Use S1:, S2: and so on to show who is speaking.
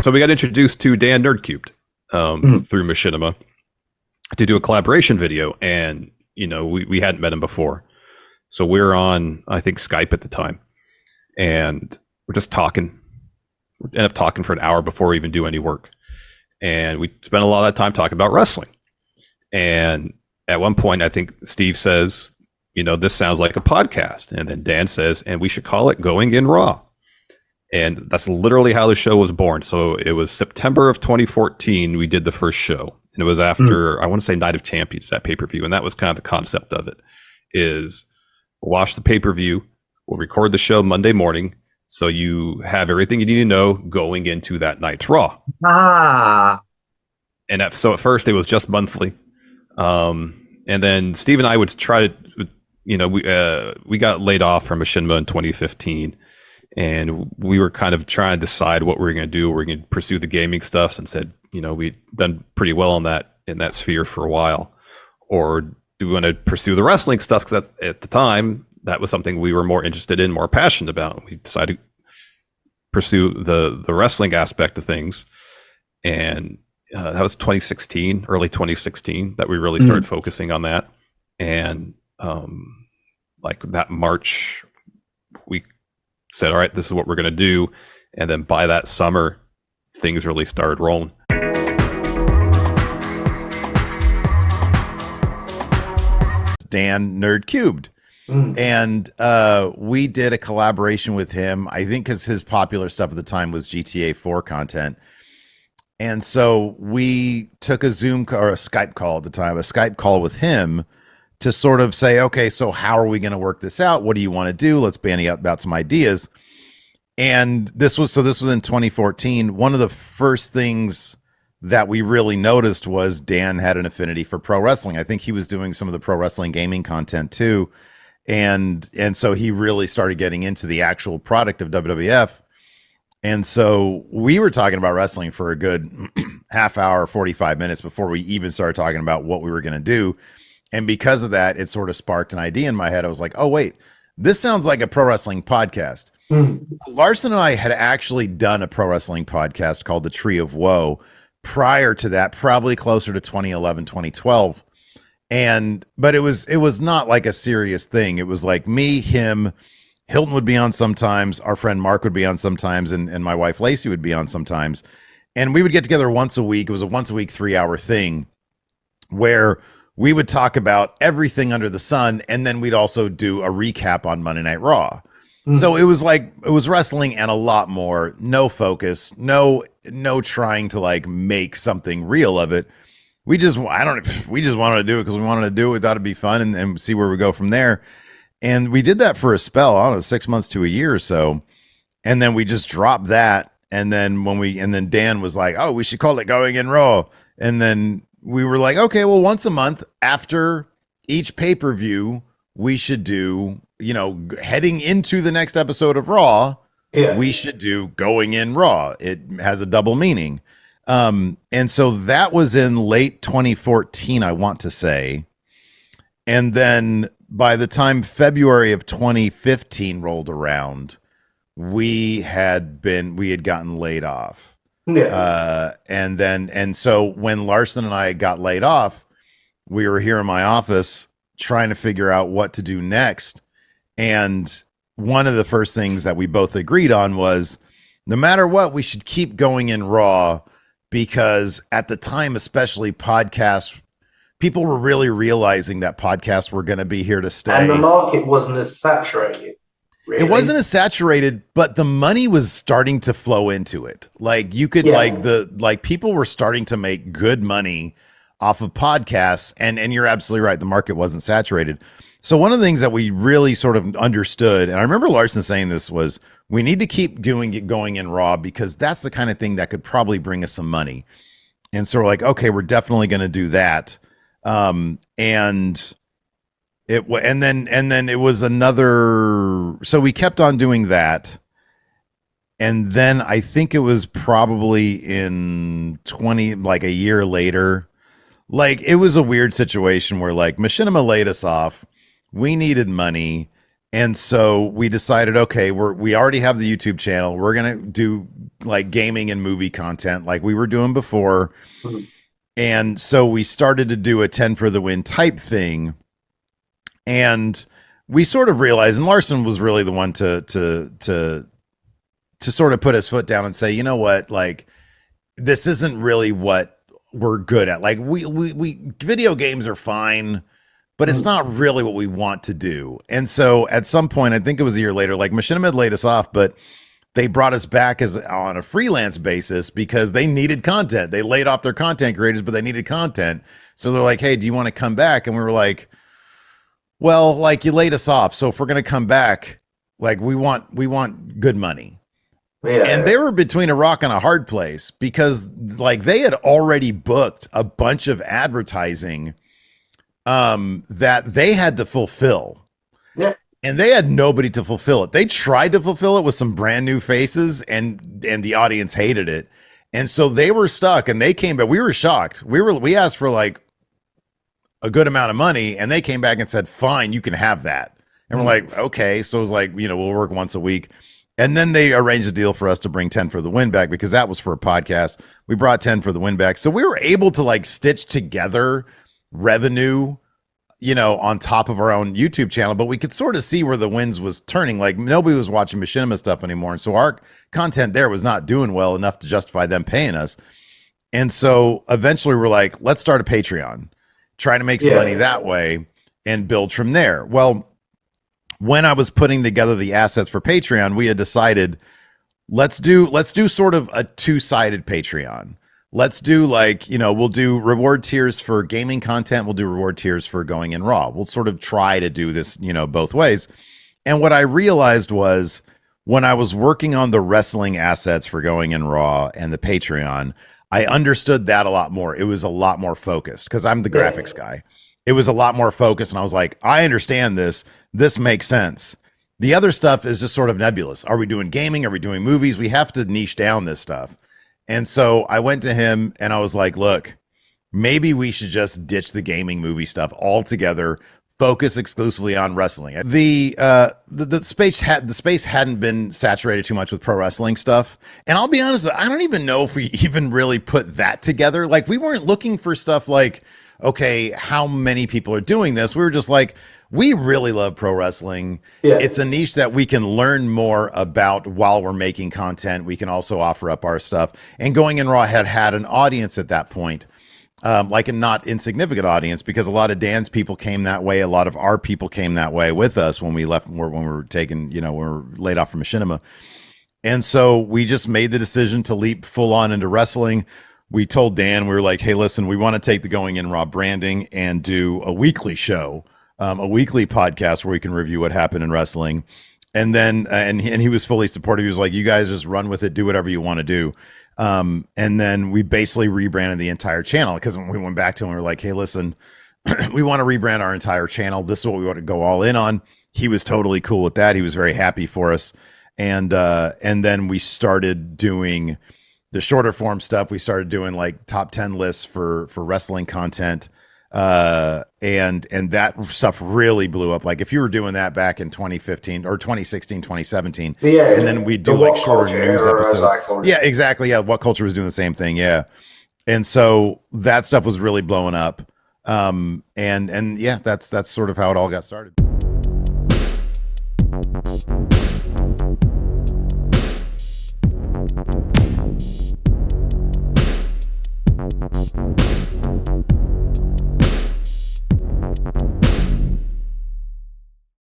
S1: So we got introduced to Dan Nerdcubed through Machinima to do a collaboration video, and we hadn't met him before, so we're on, I think, Skype at the time, and we're just talking. We end up talking for an hour before we even do any work, and we spent a lot of that time talking about wrestling. And at one point, I think Steve says, this sounds like a podcast, and then Dan says, and we should call it Going In Raw. And that's literally how the show was born. So it was September of 2014 we did the first show. And it was after, I want to say, Night of Champions, that pay-per-view. And that was kind of the concept of it, is we'll watch the pay-per-view, we'll record the show Monday morning, so you have everything you need to know going into that night's Raw. And so at first it was just monthly. And then Steve and I would try to, we got laid off from Machinima in 2015. And we were kind of trying to decide what we were going to do. We're going to pursue the gaming stuff, and said, we'd done pretty well in that sphere for a while. Or do we want to pursue the wrestling stuff? Because at the time, that was something we were more interested in, more passionate about. We decided to pursue the wrestling aspect of things. And that was 2016, early 2016, that we really started focusing on that. And like that March, we said, all right, this is what we're going to do. And then by that summer, things really started rolling.
S2: Dan Nerdcubed. And we did a collaboration with him, I think because his popular stuff at the time was GTA 4 content. And so we took a Zoom or a Skype call at the time, a Skype call with him to sort of say, okay, so how are we going to work this out? What do you want to do? Let's bandy about some ideas. And this was in 2014. One of the first things that we really noticed was Dan had an affinity for pro wrestling. I think he was doing some of the pro wrestling gaming content too. And so he really started getting into the actual product of WWF. And so we were talking about wrestling for a good half hour, 45 minutes before we even started talking about what we were going to do. And because of that, it sort of sparked an idea in my head. I was like, oh, wait, this sounds like a pro wrestling podcast. Larson and I had actually done a pro wrestling podcast called The Tree of Woe prior to that, probably closer to 2011, 2012. But it was not like a serious thing. It was like me, him, Hilton would be on sometimes, our friend Mark would be on sometimes, and my wife Lacey would be on sometimes. And we would get together once a week. It was a once a week 3-hour thing where we would talk about everything under the sun, and then we'd also do a recap on Monday Night Raw. So it was wrestling and a lot more. No focus, no trying to like make something real of it. We just wanted to do it because we wanted to do it. We thought it'd be fun and see where we go from there. And we did that for a spell, I don't know, 6 months to a year or so. And then we just dropped that. And then then Dan was like, oh, we should call it Going In Raw. And then we were like, okay, well, once a month after each pay-per-view, we should do, heading into the next episode of Raw, we should do Going In Raw. It has a double meaning. And so that was in late 2014, I want to say. And then by the time February of 2015 rolled around, we had gotten laid off. And so when Larson and I got laid off, we were here in my office trying to figure out what to do next. And one of the first things that we both agreed on was no matter what, we should keep Going In Raw, because at the time, especially podcasts, people were really realizing that podcasts were going to be here to stay.
S3: And the market wasn't as saturated. Really.
S2: It wasn't as saturated, but the money was starting to flow into it. Like you could people were starting to make good money off of podcasts, and you're absolutely right. The market wasn't saturated. So one of the things that we really sort of understood, and I remember Larson saying this, was we need to keep doing it Going In Raw because that's the kind of thing that could probably bring us some money. And so we're like, okay, we're definitely going to do that. And then it was another, so we kept on doing that. And then I think it was probably in like a year later, like it was a weird situation where like Machinima laid us off. We needed money. And so we decided, okay, we already have the YouTube channel. We're gonna do like gaming and movie content like we were doing before.
S3: Mhm.
S2: And so we started to do a 10 for the win type thing. And we sort of realized, and Larson was really the one to sort of put his foot down and say, you know what, like this isn't really what we're good at. Like we video games are fine, but it's not really what we want to do. And so at some point, I think it was a year later, like Machinima had laid us off, but they brought us back as on a freelance basis because they needed content. They laid off their content creators, but they needed content. So they're like, hey, do you want to come back? And we were like, well, like you laid us off. So if we're going to come back, like we want good money.
S3: Yeah.
S2: And they were between a rock and a hard place because like they had already booked a bunch of advertising that they had to fulfill.
S3: Yeah.
S2: And they had nobody to fulfill it. They tried to fulfill it with some brand new faces and the audience hated it. And so they were stuck and they came back. We were shocked. We asked for like a good amount of money and they came back and said, fine, you can have that. And we're like, okay. So it was like, we'll work once a week. And then they arranged a deal for us to bring 10 for the win back because that was for a podcast. We brought 10 for the win back. So we were able to like stitch together revenue, on top of our own YouTube channel, but we could sort of see where the winds was turning. Like nobody was watching Machinima stuff anymore. And so our content there was not doing well enough to justify them paying us. And so eventually we're like, let's start a Patreon, try to make some money that way and build from there. Well, when I was putting together the assets for Patreon, we had decided let's do sort of a two-sided Patreon. Let's do like, we'll do reward tiers for gaming content. We'll do reward tiers for going in raw. We'll sort of try to do this, both ways. And what I realized was when I was working on the wrestling assets for going in raw and the Patreon, I understood that a lot more. It was a lot more focused because I'm the graphics guy. It was a lot more focused. And I was like, I understand this. This makes sense. The other stuff is just sort of nebulous. Are we doing gaming? Are we doing movies? We have to niche down this stuff. And so I went to him and I was like, look, maybe we should just ditch the gaming movie stuff altogether, focus exclusively on wrestling. The space hadn't been saturated too much with pro wrestling stuff. And I'll be honest, I don't even know if we even really put that together. Like we weren't looking for stuff like, okay, how many people are doing this? We were just like, we really love pro wrestling. Yeah. It's a niche that we can learn more about while we're making content. We can also offer up our stuff. And Going in Raw had an audience at that point, like a not insignificant audience, because a lot of Dan's people came that way. A lot of our people came that way with us when we left, when we were taken, when we were laid off from Machinima. And so we just made the decision to leap full on into wrestling. We told Dan, we were like, hey, listen, we want to take the Going in Raw branding and do a weekly show. A weekly podcast where we can review what happened in wrestling. And then, and he was fully supportive. He was like, you guys just run with it, do whatever you want to do. And then we basically rebranded the entire channel because when we went back to him, we were like, hey, listen, we want to rebrand our entire channel. This is what we want to go all in on. He was totally cool with that. He was very happy for us. And then we started doing the shorter form stuff. We started doing like top 10 lists for wrestling content. And that stuff really blew up. Like if you were doing that back in 2015 or 2016, 2017, and then we do like shorter news episodes. Yeah, exactly. Yeah. What Culture was doing the same thing. Yeah. And so that stuff was really blowing up. And yeah, that's sort of how it all got started.